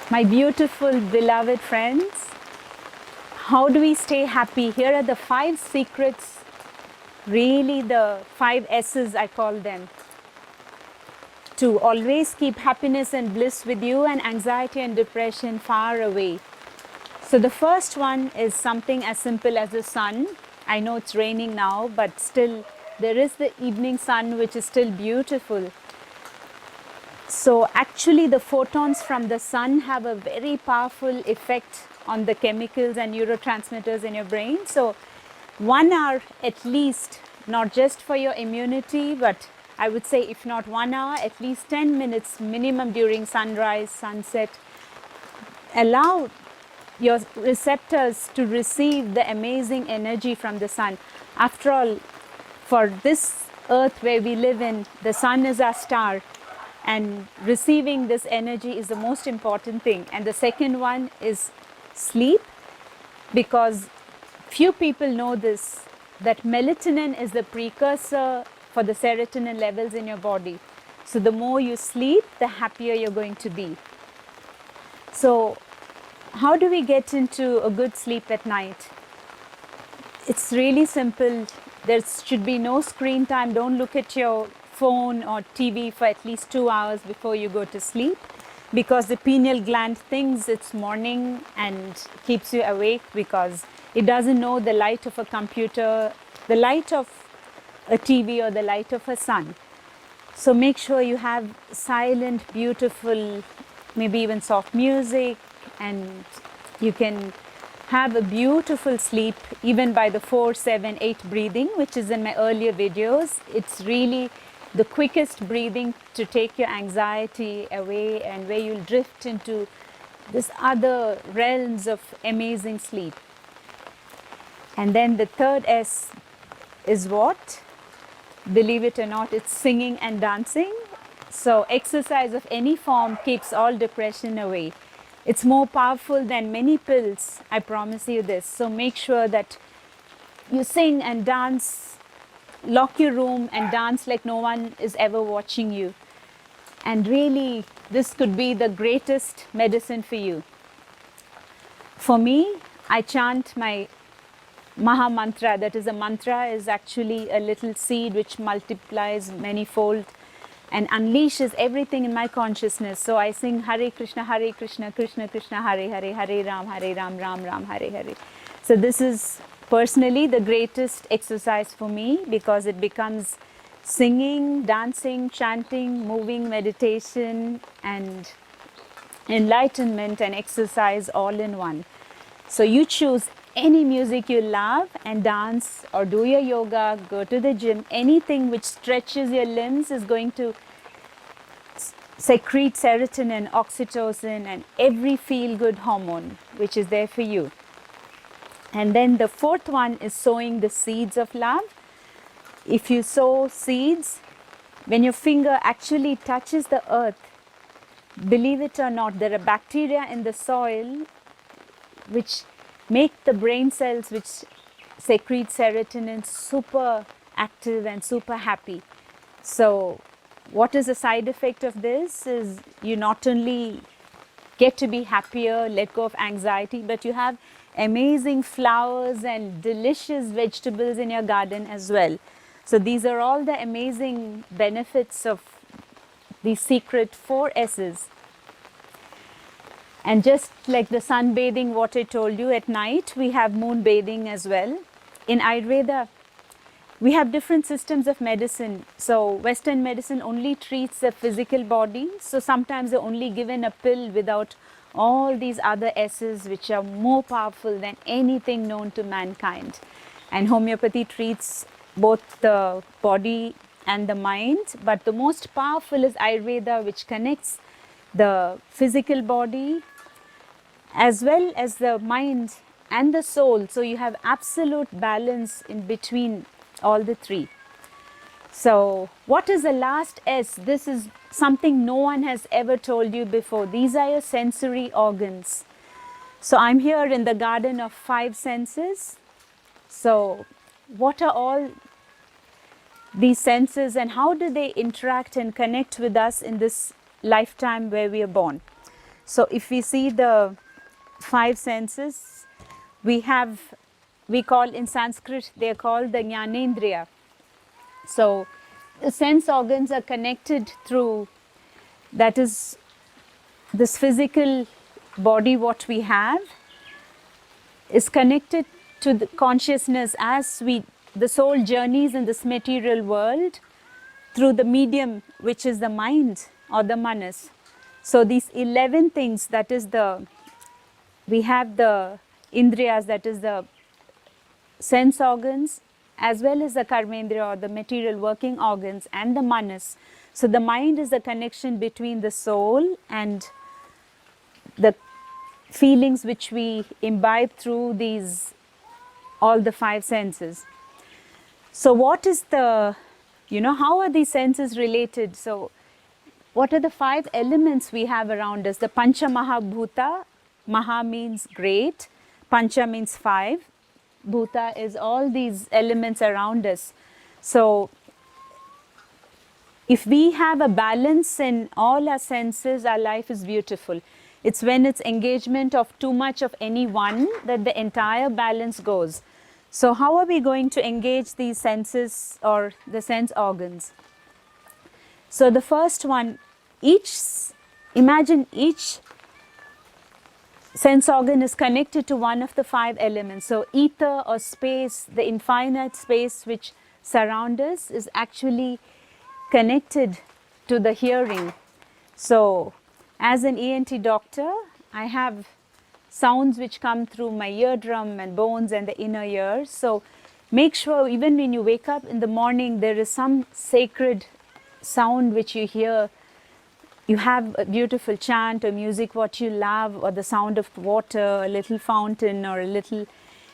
My beautiful, beloved friends, how do we stay happy? Here are the 5 secrets, really the 5 S's I call them, to always keep happiness and bliss with you and anxiety and depression far away. So the first one is something as simple as the sun. I know it's raining now, but still there is the evening sun, which is still beautiful. So actually the photons from the sun have a very powerful effect on the chemicals and neurotransmitters in your brain. So 1 hour at least, not just for your immunity, but I would say if not 1 hour, at least 10 minutes minimum during sunrise, sunset. Allow your receptors to receive the amazing energy from the sun. After all, for this earth where we live in, the sun is our star. And receiving this energy is the most important thing. And the second one is sleep, because few people know this, that melatonin is the precursor for the serotonin levels in your body. So the more you sleep, the happier you're going to be. So how do we get into a good sleep at night? It's really simple. There should be no screen time. Don't look at your phone or TV for at least 2 hours before you go to sleep, because the pineal gland thinks it's morning and keeps you awake because it doesn't know the light of a computer, the light of a TV, or the light of a sun. So make sure you have silent, beautiful, maybe even soft music, and you can have a beautiful sleep even by the 4, 7, 8 breathing, which is in my earlier videos. It's really the quickest breathing to take your anxiety away, and where you'll drift into this other realms of amazing sleep. And then the third S is what? Believe it or not, it's singing and dancing. So exercise of any form keeps all depression away. It's more powerful than many pills, I promise you this. So make sure that you sing and dance. Lock your room and dance like no one is ever watching you. And really, this could be the greatest medicine for you. For me, I chant my Maha Mantra. That is, a mantra is actually a little seed which multiplies manifold and unleashes everything in my consciousness. So I sing Hare Krishna, Krishna Krishna, Hare Hare, Hare Ram, Ram Ram, Hare Hare. So this is personally the greatest exercise for me, because it becomes singing, dancing, chanting, moving, meditation, and enlightenment and exercise all in one. So you choose any music you love and dance, or do your yoga, go to the gym. Anything which stretches your limbs is going to secrete serotonin, oxytocin, and every feel-good hormone which is there for you. And then the fourth one is sowing the seeds of love. If you sow seeds, when your finger actually touches the earth, believe it or not, there are bacteria in the soil which make the brain cells which secrete serotonin super active and super happy. So what is the side effect of this is you not only get to be happier, let go of anxiety, but you have amazing flowers and delicious vegetables in your garden as well. So these are all the amazing benefits of the secret 4 S's. And just like the sunbathing, what I told you, at night we have moon bathing as well. In Ayurveda, we have different systems of medicine. So Western medicine only treats the physical body. So sometimes they're only given a pill without all these other S's, which are more powerful than anything known to mankind. And homeopathy treats both the body and the mind. But the most powerful is Ayurveda, which connects the physical body as well as the mind and the soul. So you have absolute balance in between all the three. So what is the last S? This is something no one has ever told you before. These are your sensory organs. So I'm here in the garden of 5 senses. So what are all these senses and how do they interact and connect with us in this lifetime where we are born? So if we see the 5 senses, we call in Sanskrit, they are called the Jnanendriya. So the sense organs are connected through, that is, this physical body what we have is connected to the consciousness as the soul journeys in this material world through the medium which is the mind or the manas. So these 11 things, that is we have the indriyas, that is the sense organs, as well as the karmendriya or the material working organs, and the manas. So the mind is the connection between the soul and the feelings which we imbibe through these, all the 5 senses. So what is how are these senses related? So what are the 5 elements we have around us? The Pancha Mahabhuta, Maha means great, Pancha means 5, Bhuta is all these elements around us. So if we have a balance in all our senses, our life is beautiful. It's when it's engagement of too much of any one that the entire balance goes. So how are we going to engage these senses or the sense organs? So the first one, imagine each sense organ is connected to one of the 5 elements. So ether or space, the infinite space which surrounds us, is actually connected to the hearing. So as an ENT doctor, I have sounds which come through my eardrum and bones and the inner ear. So make sure even when you wake up in the morning, there is some sacred sound which you hear. You have a beautiful chant or music what you love, or the sound of water, a little fountain, or a little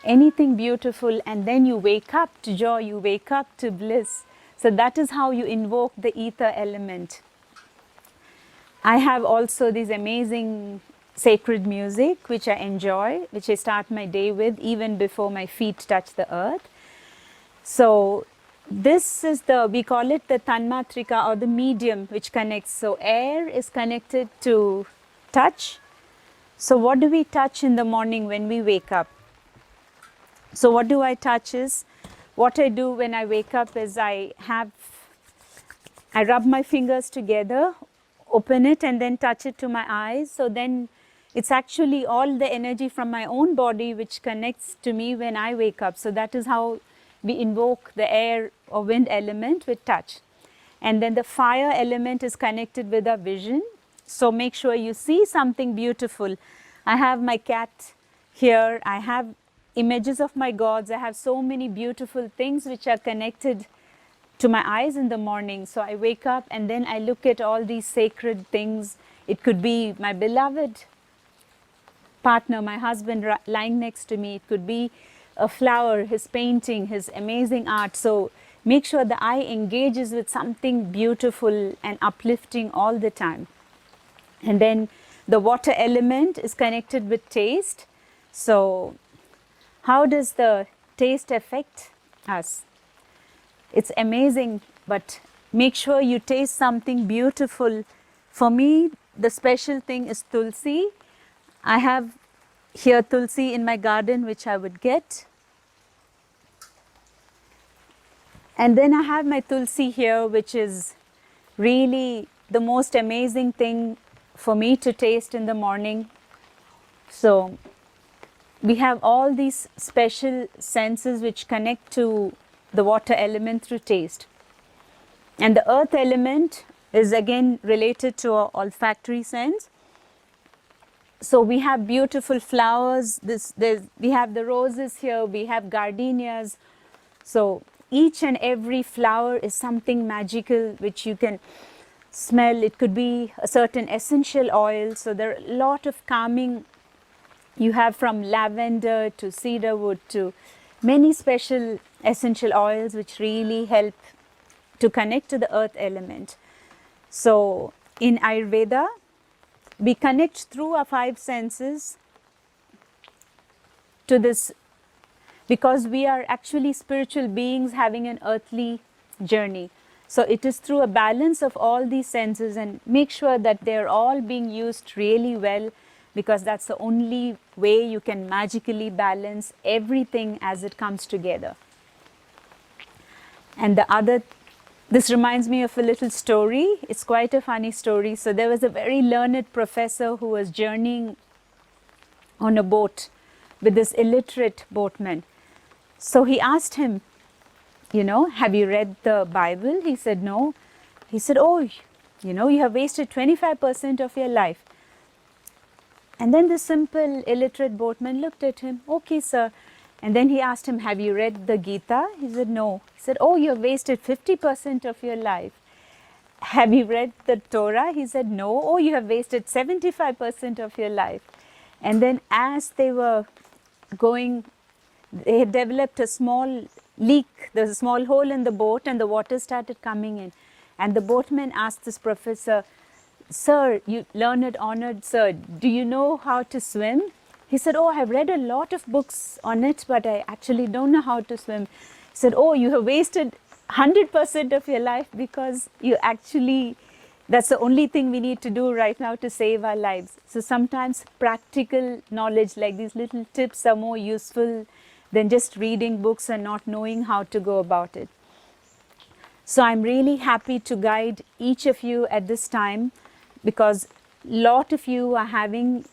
anything beautiful, and then you wake up to joy, you wake up to bliss. So that is how you invoke the ether element. I have also these amazing sacred music which I enjoy, which I start my day with even before my feet touch the earth. So this is we call it the Tanmatrika, or the medium which connects. So air is connected to touch. So what do we touch in the morning when we wake up? So what do I touch is, what I do when I wake up is I rub my fingers together, open it, and then touch it to my eyes. So then it's actually all the energy from my own body which connects to me when I wake up. So that is how we invoke the air or wind element with touch. And then the fire element is connected with our vision. So make sure you see something beautiful. I have my cat here. I have images of my gods. I have so many beautiful things which are connected to my eyes in the morning. So I wake up and then I look at all these sacred things. It could be my beloved partner, my husband lying next to me. It could be a flower, his painting, his amazing art. So make sure the eye engages with something beautiful and uplifting all the time. And then the water element is connected with taste. So how does the taste affect us? It's amazing, but make sure you taste something beautiful. For me, the special thing is tulsi. I have here tulsi in my garden, which I would get. And then I have my tulsi here, which is really the most amazing thing for me to taste in the morning. So we have all these special senses which connect to the water element through taste. And the earth element is again related to our olfactory sense. So we have beautiful flowers. We have the roses here. We have gardenias. So each and every flower is something magical which you can smell. It could be a certain essential oil. So there are a lot of calming. You have from lavender to cedarwood to many special essential oils which really help to connect to the earth element. So in Ayurveda, we connect through our 5 senses to this, because we are actually spiritual beings having an earthly journey. So it is through a balance of all these senses, and make sure that they're all being used really well, because that's the only way you can magically balance everything as it comes together. And this reminds me of a little story. It's quite a funny story. So there was a very learned professor who was journeying on a boat with this illiterate boatman. So he asked him, have you read the Bible? He said, no. He said, oh, you have wasted 25% of your life. And then the simple illiterate boatman looked at him, okay, sir. And then he asked him, have you read the Gita? He said, no. He said, oh, you have wasted 50% of your life. Have you read the Torah? He said, no. Oh, you have wasted 75% of your life. And then as they were going, they had developed a small leak. There was a small hole in the boat and the water started coming in. And the boatman asked this professor, sir, you learned, honored sir, do you know how to swim? He said, oh, I've read a lot of books on it, but I actually don't know how to swim. He said, oh, you have wasted 100% of your life, because that's the only thing we need to do right now to save our lives. So sometimes practical knowledge like these little tips are more useful than just reading books and not knowing how to go about it. So I'm really happy to guide each of you at this time, because a lot of you are having,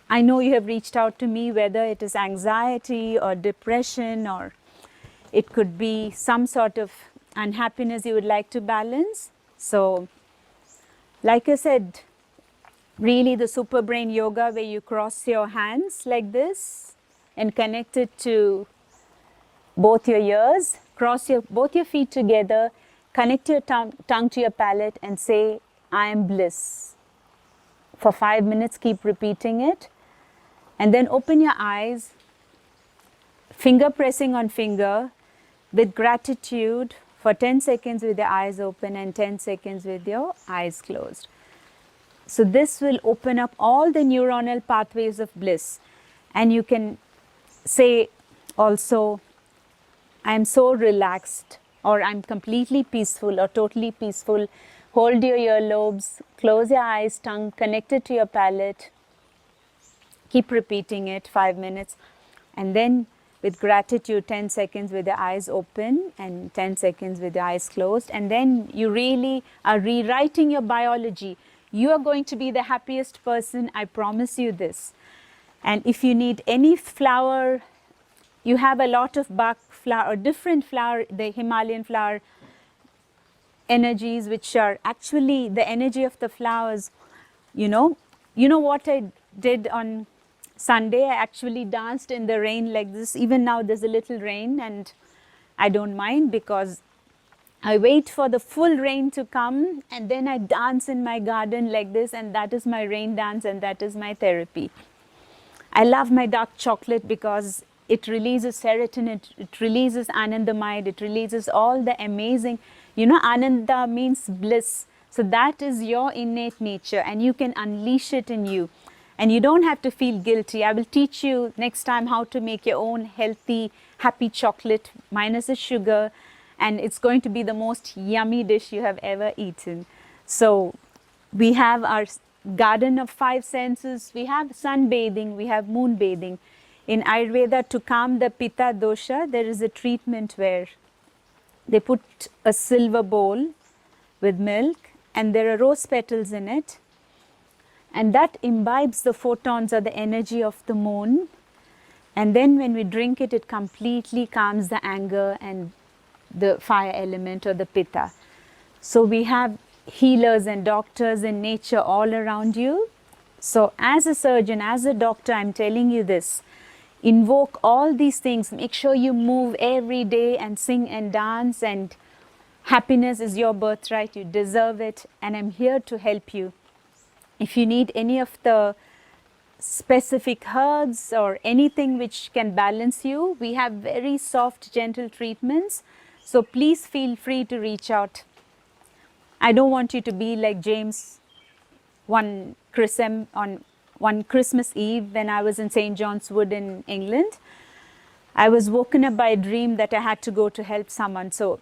I know you have reached out to me, whether it is anxiety or depression, or it could be some sort of unhappiness you would like to balance. So like I said, really the super brain yoga, where you cross your hands like this and connect it to both your ears, cross both your feet together, connect your tongue to your palate and say, I am bliss. For 5 minutes, keep repeating it. And then open your eyes, finger pressing on finger, with gratitude for 10 seconds with your eyes open and 10 seconds with your eyes closed. So this will open up all the neuronal pathways of bliss. And you can say also, I'm so relaxed, or I'm completely peaceful, or totally peaceful. Hold your earlobes, close your eyes, tongue connected to your palate. Keep repeating it 5 minutes. And then with gratitude, 10 seconds with your eyes open and 10 seconds with your eyes closed. And then you really are rewriting your biology. You are going to be the happiest person, I promise you this. And if you need any flower, you have a lot of Bach flower or different flower, the Himalayan flower energies, which are actually the energy of the flowers. You know what I did on Sunday? I actually danced in the rain like this. Even now there's a little rain, and I don't mind, because I wait for the full rain to come, and then I dance in my garden like this, and that is my rain dance, and that is my therapy. I love my dark chocolate because it releases serotonin, it releases anandamide, it releases all the amazing, ananda means bliss. So that is your innate nature, and you can unleash it in you. And you don't have to feel guilty. I will teach you next time how to make your own healthy, happy chocolate minus the sugar. And it's going to be the most yummy dish you have ever eaten. So we have our garden of 5 senses. We have sunbathing, we have moon bathing. In Ayurveda, to calm the pitta dosha, there is a treatment where they put a silver bowl with milk, and there are rose petals in it. And that imbibes the photons or the energy of the moon. And then when we drink it, it completely calms the anger and the fire element or the pitta. So we have healers and doctors in nature all around you. So as a surgeon, as a doctor, I'm telling you this. Invoke all these things. Make sure you move every day and sing and dance. And happiness is your birthright. You deserve it. And I'm here to help you. If you need any of the specific herbs or anything which can balance you, we have very soft, gentle treatments. So please feel free to reach out. I don't want you to be like James on one Christmas Eve when I was in St. John's Wood in England. I was woken up by a dream that I had to go to help someone. So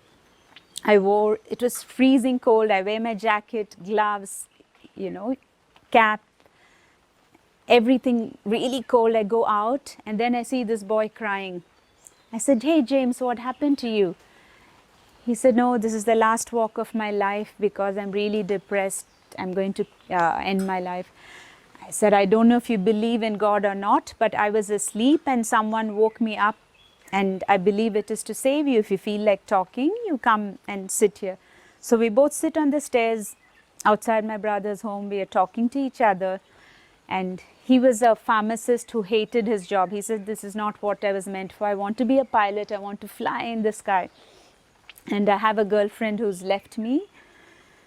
It was freezing cold. I wear my jacket, gloves, cap, everything really cold. I go out and then I see this boy crying. I said, "Hey, James, what happened to you?" He said, "No, this is the last walk of my life because I'm really depressed. I'm going to end my life." I said, "I don't know if you believe in God or not, but I was asleep and someone woke me up, and I believe it is to save you. If you feel like talking, you come and sit here." So we both sit on the stairs outside my brother's home. We are talking to each other. And he was a pharmacist who hated his job. He said, "This is not what I was meant for. I want to be a pilot. I want to fly in the sky. And I have a girlfriend who's left me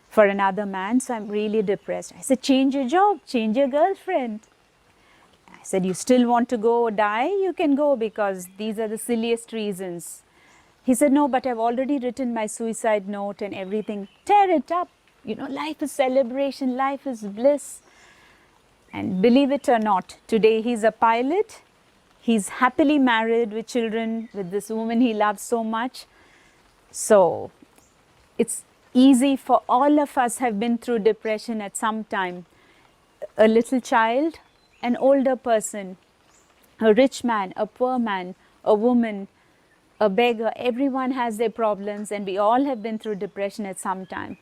for another man, so I'm really depressed." I said, "Change your job, change your girlfriend." I said, "You still want to go or die? You can go, because these are the silliest reasons." He said, "No, but I've already written my suicide note and everything." Tear it up. Life is celebration, life is bliss. And believe it or not, today he's a pilot. He's happily married with children with this woman he loves so much. So it's easy for all of us have been through depression at some time. A little child, an older person, a rich man, a poor man, a woman, a beggar, everyone has their problems, and we all have been through depression at some time.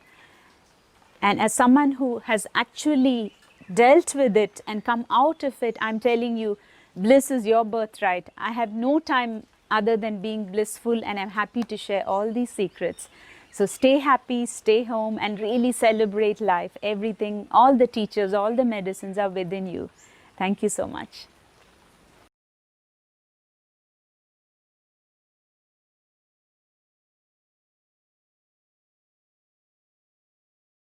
And as someone who has actually dealt with it and come out of it, I'm telling you, bliss is your birthright. I have no time other than being blissful, and I'm happy to share all these secrets. So stay happy, stay home, and really celebrate life. Everything, all the teachers, all the medicines are within you. Thank you so much.